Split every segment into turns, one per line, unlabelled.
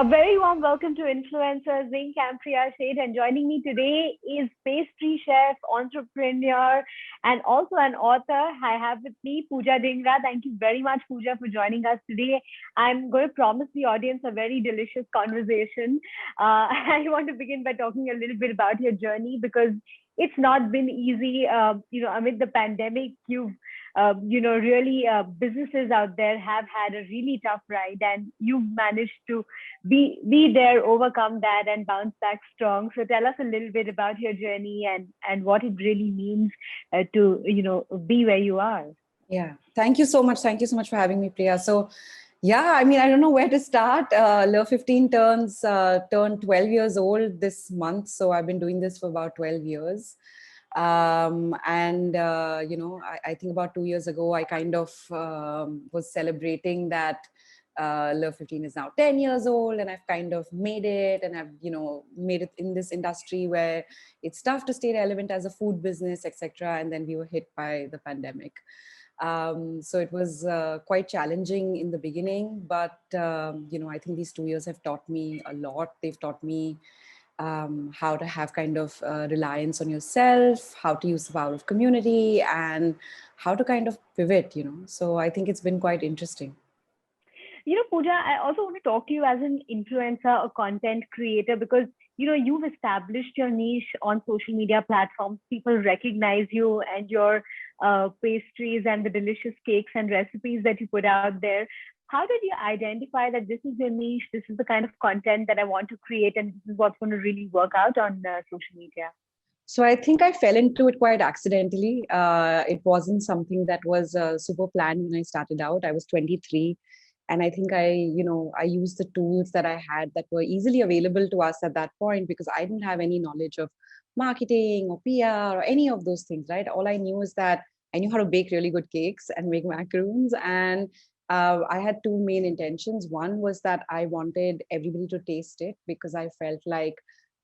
A very warm welcome to Influencers Inc. I'm Priya Sheth, and joining me today is pastry chef, entrepreneur, and also an author. I have with me Pooja Dhingra. Thank you very much, Pooja, for joining us today. I'm going to promise the audience a very delicious conversation. I want to begin by talking a little bit about your journey because it's not been easy. Amid the pandemic, you've really businesses out there have had a really tough ride, and you've managed to be there, overcome that, and bounce back strong. So tell us a little bit about your journey and what it really means to be where you are.
Yeah, thank you so much. Thank you so much for having me, Priya. So, yeah, I mean, I don't know where to start. Lure 15 turned 12 years old this month, so I've been doing this for about 12 years. I think about 2 years ago, I kind of was celebrating that Lure 15 is now 10 years old, and I've kind of made it, and I've made it in this industry where it's tough to stay relevant as a food business, etc. And then we were hit by the pandemic. So it was quite challenging in the beginning, but I think these 2 years have taught me a lot. They've taught me how to have kind of reliance on yourself, how to use the power of community, and how to kind of pivot. So I think it's been quite interesting.
Pooja, I also want to talk to you as an influencer, a content creator, because you've established your niche on social media platforms. People recognize you and your pastries and the delicious cakes and recipes that you put out there. How did you identify that this is your niche, this is the kind of content that I want to create, and this is what's going to really work out on social media?
So I think I fell into it quite accidentally. It wasn't something that was super planned when I started out. I was 23. And I think I used the tools that I had that were easily available to us at that point, because I didn't have any knowledge of marketing or PR or any of those things, right? All I knew is that I knew how to bake really good cakes and make macaroons. And I had two main intentions. One was that I wanted everybody to taste it, because I felt like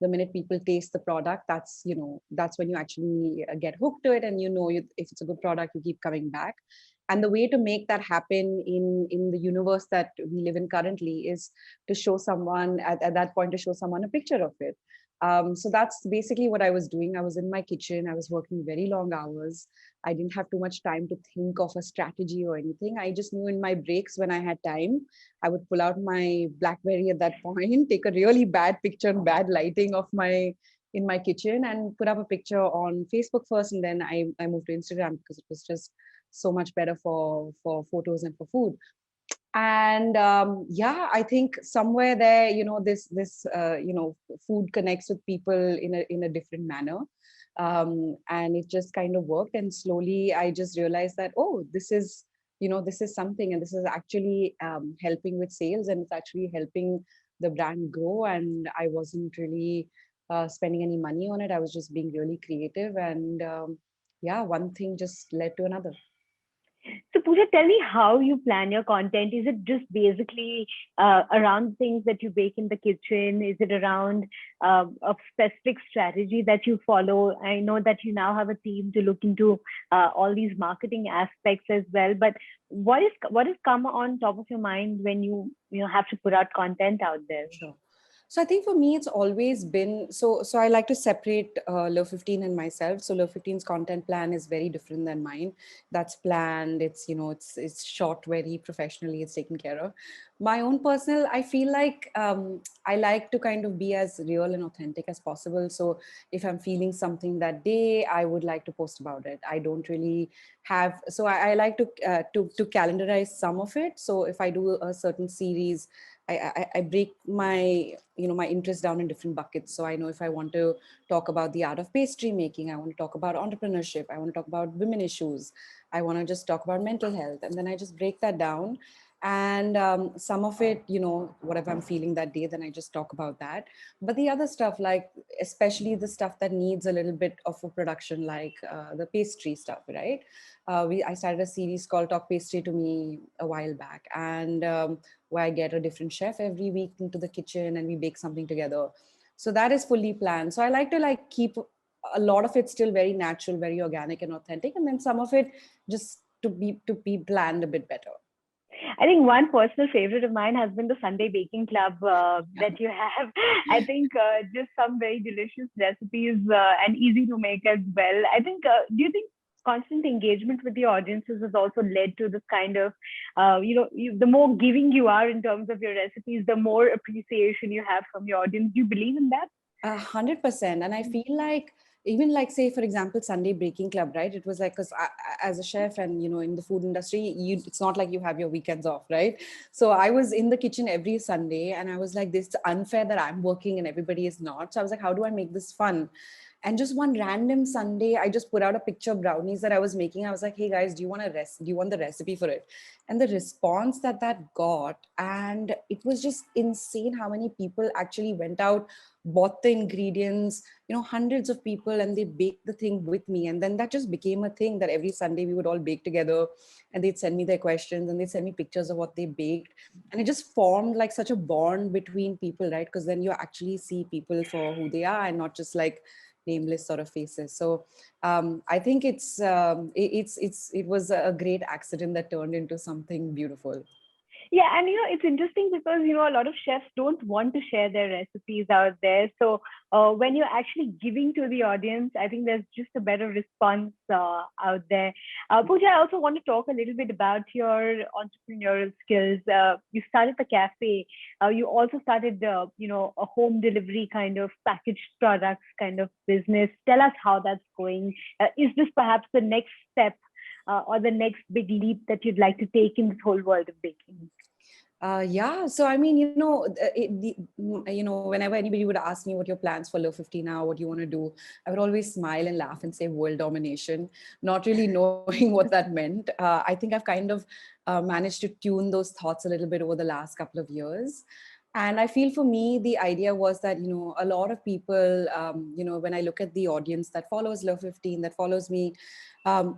the minute people taste the product, that's when you actually get hooked to it, and if it's a good product, you keep coming back. And the way to make that happen in the universe that we live in currently is to show someone at that point, to show someone a picture of it. So that's basically what I was doing. I was in my kitchen. I was working very long hours. I didn't have too much time to think of a strategy or anything. I just knew in my breaks, when I had time, I would pull out my BlackBerry at that point, take a really bad picture and bad lighting of in my kitchen, and put up a picture on Facebook first. And then I moved to Instagram, because it was just so much better for photos and for food. And I think somewhere there, this food connects with people in a different manner. And it just kind of worked. And slowly I just realized that, oh, this is something, and this is actually helping with sales, and it's actually helping the brand grow. And I wasn't really spending any money on it. I was just being really creative. And one thing just led to another.
So, Pooja, tell me how you plan your content. Is it just basically around things that you bake in the kitchen? Is it around a specific strategy that you follow? I know that you now have a team to look into all these marketing aspects as well. But what has come on top of your mind when you have to put out content out there?
Sure. So I think for me, it's always been, so I like to separate Lure 15 and myself. So Lure 15's content plan is very different than mine. That's planned. It's shot very professionally. It's taken care of. My own personal, I feel like I like to kind of be as real and authentic as possible. So if I'm feeling something that day, I would like to post about it. I don't really have, so I like to calendarize some of it. So if I do a certain series, I break my interest down in different buckets. So I know if I want to talk about the art of pastry making, I want to talk about entrepreneurship, I want to talk about women issues, I want to just talk about mental health, and then I just break that down. And some of it, whatever I'm feeling that day, then I just talk about that. But the other stuff, like especially the stuff that needs a little bit of a production, like the pastry stuff, right? I started a series called Talk Pastry to Me a while back, and where I get a different chef every week into the kitchen, and we bake something together. So that is fully planned. So I like to keep a lot of it still very natural, very organic and authentic, and then some of it just to be planned a bit better.
I think one personal favorite of mine has been the Sunday Baking Club that you have. I think just some very delicious recipes and easy to make as well. I think, do you think constant engagement with the audiences has also led to this kind of, the more giving you are in terms of your recipes, the more appreciation you have from your audience? Do you believe in that?
100%. And I feel like, even like, say, for example, Sunday Baking Club, right? It was like, because as a chef and, in the food industry, it's not like you have your weekends off, right? So I was in the kitchen every Sunday and I was like, this is unfair that I'm working and everybody is not. So I was like, how do I make this fun? And just one random Sunday, I just put out a picture of brownies that I was making. I was like, hey guys, do you want do you want the recipe for it? And the response that got, and it was just insane how many people actually went out, bought the ingredients, hundreds of people, and they baked the thing with me. And then that just became a thing that every Sunday we would all bake together and they'd send me their questions and they'd send me pictures of what they baked. And it just formed like such a bond between people, right? Because then you actually see people for who they are and not just like nameless sort of faces. So I think it was a great accident that turned into something beautiful.
Yeah, and it's interesting because a lot of chefs don't want to share their recipes out there. So when you're actually giving to the audience, I think there's just a better response out there. Pooja, I also want to talk a little bit about your entrepreneurial skills. You started the cafe. You also started, a home delivery kind of packaged products kind of business. Tell us how that's going. Is this perhaps the next step? Or the next big leap that you'd like to take in this whole world of baking?
Yeah. So, I mean, whenever anybody would ask me what your plans for Low 50 now, what you want to do, I would always smile and laugh and say world domination, not really knowing what that meant. I think I've kind of managed to tune those thoughts a little bit over the last couple of years. And I feel for me, the idea was that, a lot of people, when I look at the audience that follows Love 15, that follows me,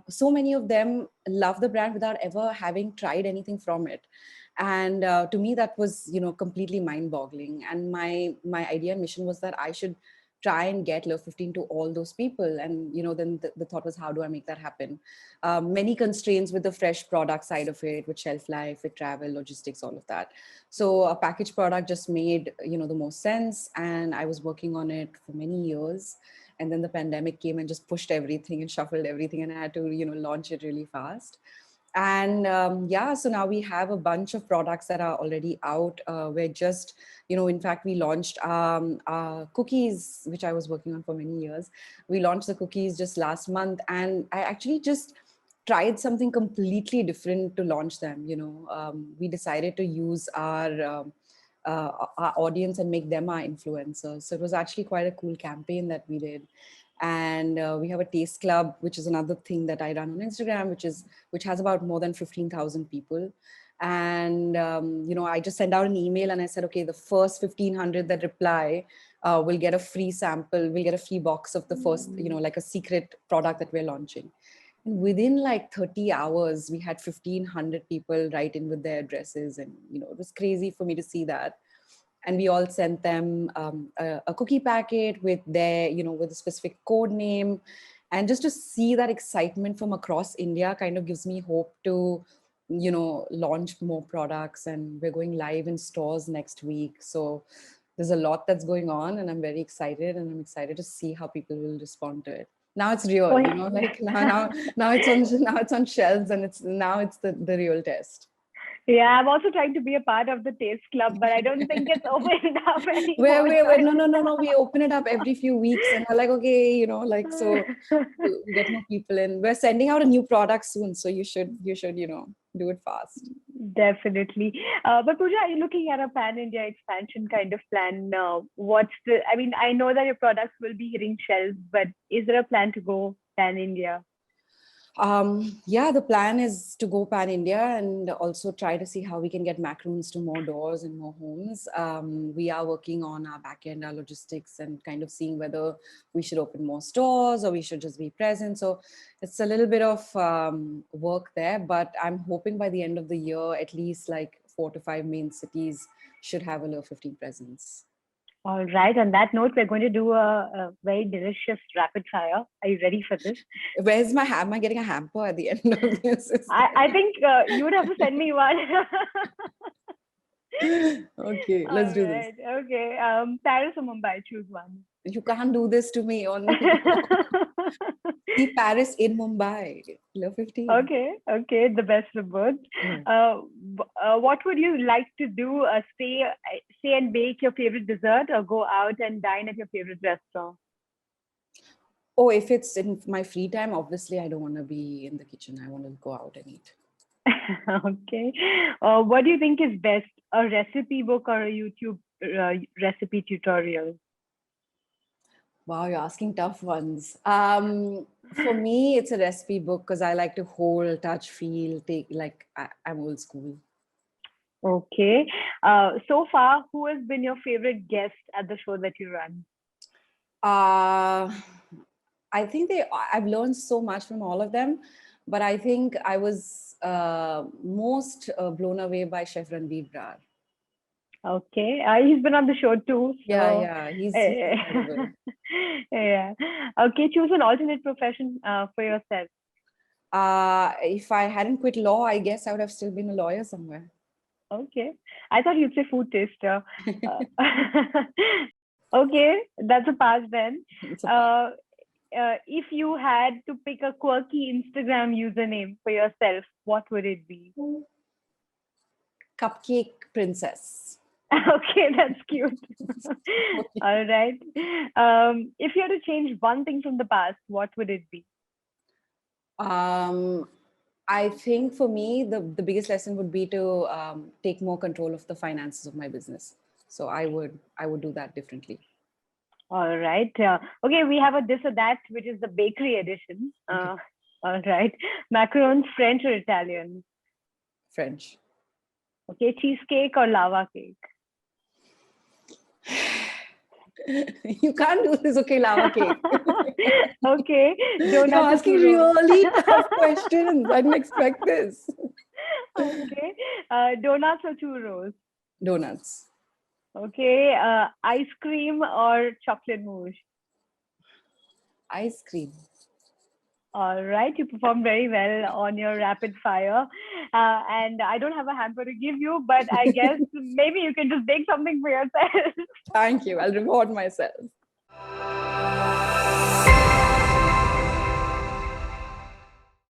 so many of them love the brand without ever having tried anything from it. And to me, that was, completely mind boggling. And my idea and mission was that I should try and get Love 15 to all those people. And, then the thought was, how do I make that happen? Many constraints with the fresh product side of it, with shelf life, with travel, logistics, all of that. So a packaged product just made, the most sense. And I was working on it for many years. And then the pandemic came and just pushed everything and shuffled everything. And I had to, launch it really fast. And yeah, so now we have a bunch of products that are already out. We're just, in fact, we launched cookies, which I was working on for many years. We launched the cookies just last month. And I actually just tried something completely different to launch them. We decided to use our audience and make them our influencers. So it was actually quite a cool campaign that we did. And we have a taste club, which is another thing that I run on Instagram, which has about more than 15,000 people. And I just send out an email and I said, okay, the first 1,500 that reply will get a free sample, will get a free box of the first, like a secret product that we're launching. And within like 30 hours, we had 1,500 people write in with their addresses. And, it was crazy for me to see that. And we all sent them a cookie packet with their, with a specific code name. And just to see that excitement from across India kind of gives me hope to, launch more products. And we're going live in stores next week. So there's a lot that's going on and I'm very excited, and I'm excited to see how people will respond to it. Now it's real, like now it's on shelves, and it's the real test.
Yeah, I'm also trying to be a part of the taste club, but I don't think it's open up anymore.
No. We open it up every few weeks, and we're like, okay, so we get more people in. We're sending out a new product soon, so you should, do it fast.
Definitely. But Pooja, are you looking at a pan-India expansion kind of plan? I know that your products will be hitting shelves, but is there a plan to go pan-India?
Yeah, the plan is to go pan India and also try to see how we can get macaroons to more doors and more homes. We are working on our back end, our logistics, and kind of seeing whether we should open more stores or we should just be present. So it's a little bit of work there, but I'm hoping by the end of the year, at least like 4 to 5 main cities should have a Low 15 presence.
All right. On that note, we're going to do a very delicious rapid fire. Are you ready for this?
Where's my am I getting a hamper at the end of this?
I think you would have to send me one.
Okay,
All
let's do this.
right. Okay. Paris or Mumbai? Choose one.
You can't do this to me on see Paris in Mumbai. Love 15.
Okay. Okay. The best of both.
Yeah.
What would you like to do? Stay and bake your favorite dessert, or go out and dine at your favorite restaurant?
Oh, if it's in my free time, obviously I don't want to be in the kitchen. I want to go out and eat.
Okay. What do you think is best, a recipe book or a YouTube recipe tutorial?
Wow, you're asking tough ones. For me, it's a recipe book because I like to hold, touch, feel, take, like I'm old school.
Okay. So far, who has been your favorite guest at the show that you run?
I think I've learned so much from all of them, but I think I was most blown away by Chef Ranveer Brar.
Okay. He's been on the show too. So,
Yeah, he's incredible.
yeah. Okay. Choose an alternate profession for yourself.
If I hadn't quit law, I guess I would have still been a lawyer somewhere.
Okay. I thought you'd say food taster. Okay. That's a pass then.
It's a pass.
If you had to pick a quirky Instagram username for yourself, what would it be?
Cupcake Princess.
Okay, that's cute. All right. If you had to change one thing from the past, what would it be?
I think for me, the biggest lesson would be to take more control of the finances of my business. So I would do that differently.
All right. Okay, we have a this or that, which is the bakery edition.
Okay.
All right. Macarons, French or Italian?
French.
Okay, cheesecake or lava cake?
You can't do this. Okay, lava cake.
Okay,
You're
donuts
asking
or churros?
really tough questions. I didn't expect this.
Okay, donuts or churros?
Donuts.
Okay, ice cream or chocolate mousse?
Ice cream.
All right, you performed very well on your rapid fire. And I don't have a hamper to give you, but I guess maybe you can just bake something for yourself.
Thank you. I'll reward myself.